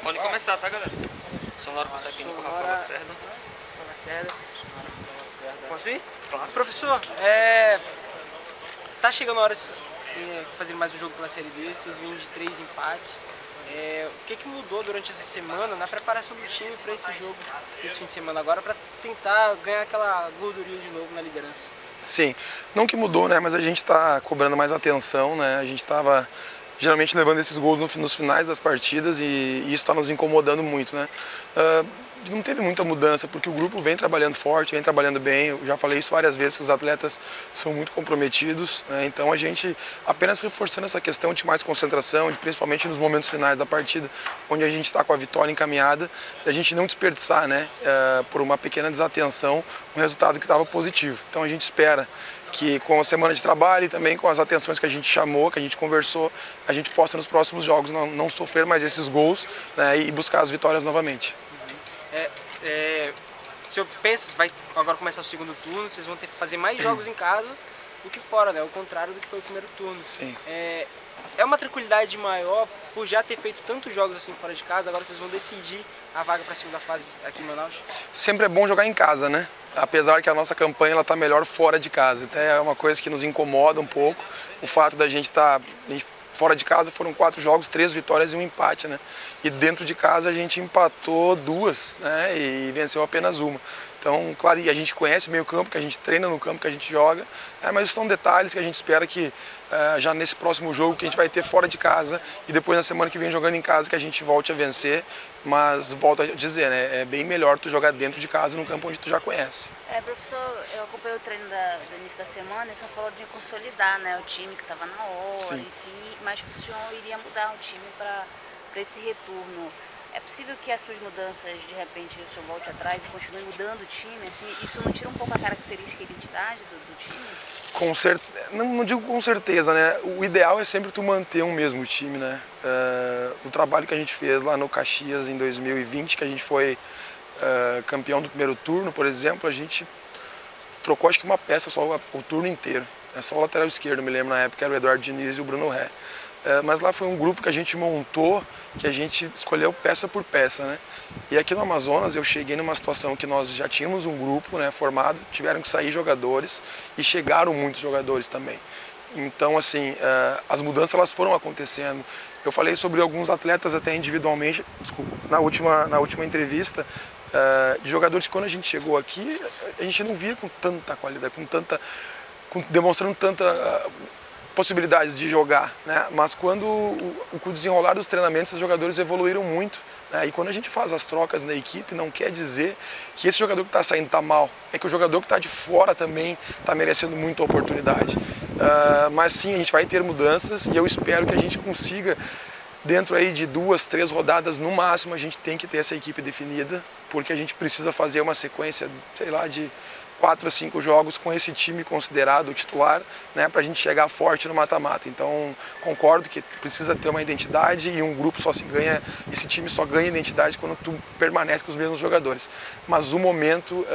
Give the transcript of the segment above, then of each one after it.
Pode começar, tá, galera? Sonora técnico Rafael Lacerda. Lacerda. Posso ir? Claro. Professor, tá chegando a hora de fazer mais um jogo pela Série D, vocês vêm de 3 empates. O que mudou durante essa semana na preparação do time para esse jogo, esse fim de semana agora, para tentar ganhar aquela gordurinha de novo na liderança? Sim, não que mudou, né, mas a gente está cobrando mais atenção, né, a gente estava geralmente levando esses gols nos finais das partidas e isso está nos incomodando muito, né. Não teve muita mudança, porque o grupo vem trabalhando forte, vem trabalhando bem, eu já falei isso várias vezes, que os atletas são muito comprometidos, né? Então a gente apenas reforçando essa questão de mais concentração, principalmente nos momentos finais da partida, onde a gente está com a vitória encaminhada, a gente não desperdiçar, né, por uma pequena desatenção, um resultado que estava positivo. Então a gente espera que com a semana de trabalho e também com as atenções que a gente chamou, que a gente conversou, a gente possa nos próximos jogos não sofrer mais esses gols, né, e buscar as vitórias novamente. O senhor pensa, vai agora começar o segundo turno, vocês vão ter que fazer mais jogos em casa do que fora, né? O contrário do que foi o primeiro turno. Sim. É uma tranquilidade maior por já ter feito tantos jogos assim fora de casa, agora vocês vão decidir a vaga para a segunda fase aqui em Manaus? Sempre é bom jogar em casa, né? Apesar que a nossa campanha está melhor fora de casa. Até é uma coisa que nos incomoda um pouco, o fato da gente estar... Fora de casa foram 4 jogos, 3 vitórias e um empate, né? E dentro de casa a gente empatou 2, né? E venceu apenas uma. Então, claro, e a gente conhece meio campo, que a gente treina no campo, que a gente joga, mas são detalhes que a gente espera que já nesse próximo jogo que a gente vai ter fora de casa e depois na semana que vem jogando em casa que a gente volte a vencer. Mas volto a dizer, né? É bem melhor tu jogar dentro de casa num campo onde tu já conhece. Professor, eu acompanhei o treino do início da semana e o senhor falou de consolidar, né, o time que estava na hora, Sim. enfim, mas que o senhor iria mudar o time para esse retorno. É possível que as suas mudanças, de repente, o senhor volte atrás e continue mudando o time? Assim, isso não tira um pouco a característica e identidade do time? Não digo com certeza, né? O ideal é sempre tu manter um mesmo time, né? O trabalho que a gente fez lá no Caxias em 2020, que a gente foi campeão do primeiro turno, por exemplo, a gente trocou acho que uma peça só o turno inteiro. É só o lateral esquerdo, me lembro na época, era o Eduardo Diniz e o Bruno Ré. Mas lá foi um grupo que a gente montou, que a gente escolheu peça por peça, né? E aqui no Amazonas eu cheguei numa situação que nós já tínhamos um grupo, né, formado, tiveram que sair jogadores e chegaram muitos jogadores também. Então, assim, as mudanças elas foram acontecendo. Eu falei sobre alguns atletas até individualmente, desculpa, na última entrevista, de jogadores que quando a gente chegou aqui, a gente não via com tanta qualidade, demonstrando tanta possibilidades de jogar, né? Mas com o desenrolar dos treinamentos, os jogadores evoluíram muito, né? E quando a gente faz as trocas na equipe, não quer dizer que esse jogador que está saindo está mal, é que o jogador que está de fora também está merecendo muita oportunidade. Mas sim, a gente vai ter mudanças e eu espero que a gente consiga, dentro aí de 2, 3 rodadas no máximo, a gente tem que ter essa equipe definida, porque a gente precisa fazer uma sequência, sei lá, de 4 a 5 jogos com esse time considerado titular, né, para a gente chegar forte no mata-mata. Então, concordo que precisa ter uma identidade e um grupo só se ganha, esse time só ganha identidade quando tu permanece com os mesmos jogadores. Mas o momento,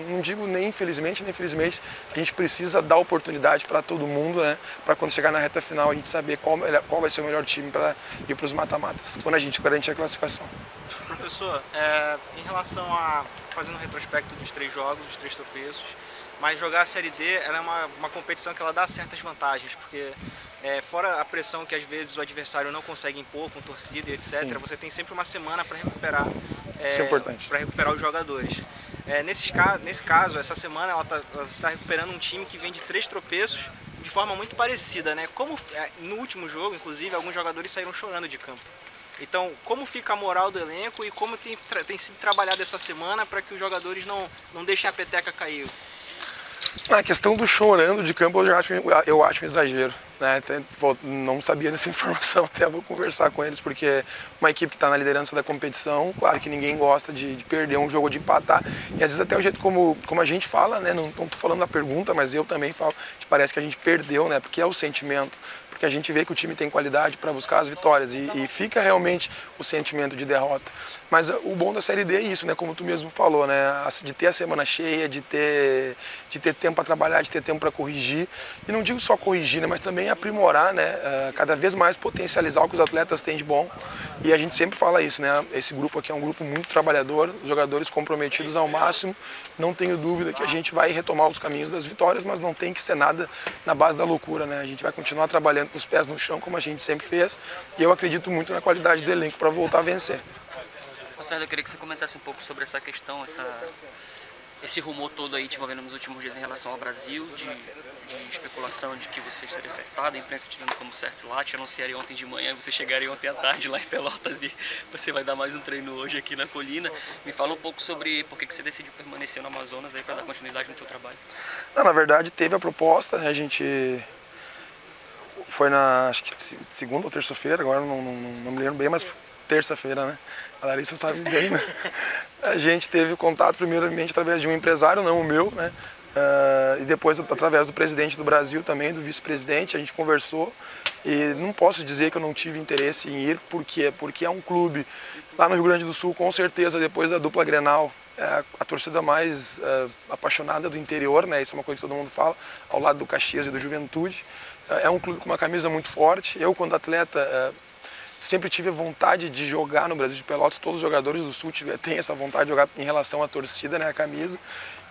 não digo nem infelizmente, nem felizmente, a gente precisa dar oportunidade para todo mundo, né, para quando chegar na reta final a gente saber qual vai ser o melhor time para ir para os mata-matas, quando a gente garantir a classificação. Professor, em relação a fazendo um retrospecto dos 3 jogos, dos 3 tropeços, mas jogar a Série D ela é uma competição que ela dá certas vantagens, porque fora a pressão que às vezes o adversário não consegue impor com torcida e etc, Sim. você tem sempre uma semana para recuperar, Isso é importante. para recuperar os jogadores. Nesse caso, essa semana ela está recuperando um time que vem de 3 tropeços de forma muito parecida, né? Como no último jogo, inclusive, alguns jogadores saíram chorando de campo. Então, como fica a moral do elenco e como tem sido trabalhado essa semana para que os jogadores não deixem a peteca cair? A questão do chorando de campo eu acho um exagero, né? Até, não sabia dessa informação, até vou conversar com eles, porque é uma equipe que está na liderança da competição, claro que ninguém gosta de perder um jogo, de empatar, e às vezes até o jeito como a gente fala, né? Não estou falando na pergunta, mas eu também falo que parece que a gente perdeu, né? Porque é o sentimento. porque a gente vê que o time tem qualidade para buscar as vitórias e fica realmente o sentimento de derrota. Mas o bom da Série D é isso, né? Como tu mesmo falou, né? De ter a semana cheia, de ter tempo para trabalhar, de ter tempo para corrigir. E não digo só corrigir, né? Mas também aprimorar, né? Cada vez mais potencializar o que os atletas têm de bom. E a gente sempre fala isso, né? Esse grupo aqui é um grupo muito trabalhador, jogadores comprometidos ao máximo. Não tenho dúvida que a gente vai retomar os caminhos das vitórias, mas não tem que ser nada na base da loucura, né? A gente vai continuar trabalhando com os pés no chão, como a gente sempre fez. E eu acredito muito na qualidade do elenco para voltar a vencer. Sérgio, eu queria que você comentasse um pouco sobre essa questão, esse rumor todo aí te envolvendo nos últimos dias em relação ao Brasil, de especulação de que você estaria acertado, a imprensa te dando como certo lá, te anunciaria ontem de manhã, você chegaria ontem à tarde lá em Pelotas e você vai dar mais um treino hoje aqui na Colina. Me fala um pouco sobre por que você decidiu permanecer no Amazonas aí para dar continuidade no teu trabalho. Não, na verdade teve a proposta, a gente foi acho que segunda ou terça-feira, agora não me lembro bem, mas terça-feira, né? A Larissa sabe bem, né? A gente teve contato primeiramente através de um empresário, não o meu, né? E depois através do presidente do Brasil também, do vice-presidente, a gente conversou e não posso dizer que eu não tive interesse em ir, porque é um clube lá no Rio Grande do Sul, com certeza, depois da dupla Grenal, a torcida mais apaixonada do interior, né? Isso é uma coisa que todo mundo fala, ao lado do Caxias e do Juventude. É um clube com uma camisa muito forte. Eu, quando atleta, sempre tive a vontade de jogar no Brasil de Pelotas. Todos os jogadores do Sul têm essa vontade de jogar em relação à torcida, né, a camisa.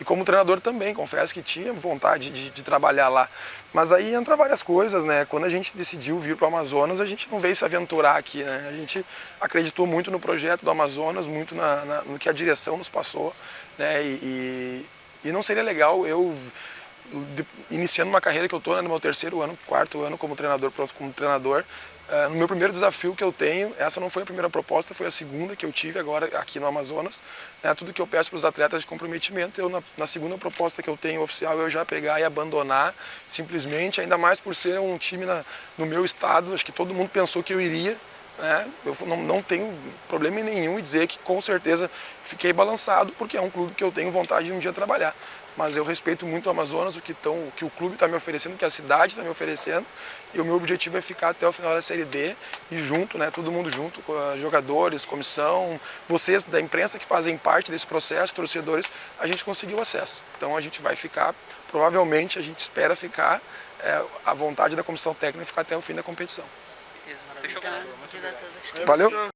E como treinador também, confesso que tinha vontade de trabalhar lá. Mas aí entra várias coisas, né? Quando a gente decidiu vir para o Amazonas, a gente não veio se aventurar aqui, né? A gente acreditou muito no projeto do Amazonas, muito no que a direção nos passou, né? E não seria legal eu, iniciando uma carreira que eu estou, né, no meu terceiro ano, quarto ano como treinador, no meu primeiro desafio que eu tenho, essa não foi a primeira proposta, foi a segunda que eu tive agora aqui no Amazonas. Tudo que eu peço para os atletas de comprometimento, eu na segunda proposta que eu tenho oficial, eu já pegar e abandonar simplesmente, ainda mais por ser um time no meu estado, acho que todo mundo pensou que eu iria. Eu não tenho problema nenhum em dizer que com certeza fiquei balançado, porque é um clube que eu tenho vontade de um dia trabalhar. Mas eu respeito muito o Amazonas, o que o clube está me oferecendo, o que a cidade está me oferecendo. E o meu objetivo é ficar até o final da Série D e junto, né, todo mundo junto, jogadores, comissão, vocês da imprensa que fazem parte desse processo, torcedores, a gente conseguiu acesso. Então a gente vai ficar, provavelmente a gente espera ficar, a vontade da comissão técnica ficar até o fim da competição. Fechou, galera? Valeu?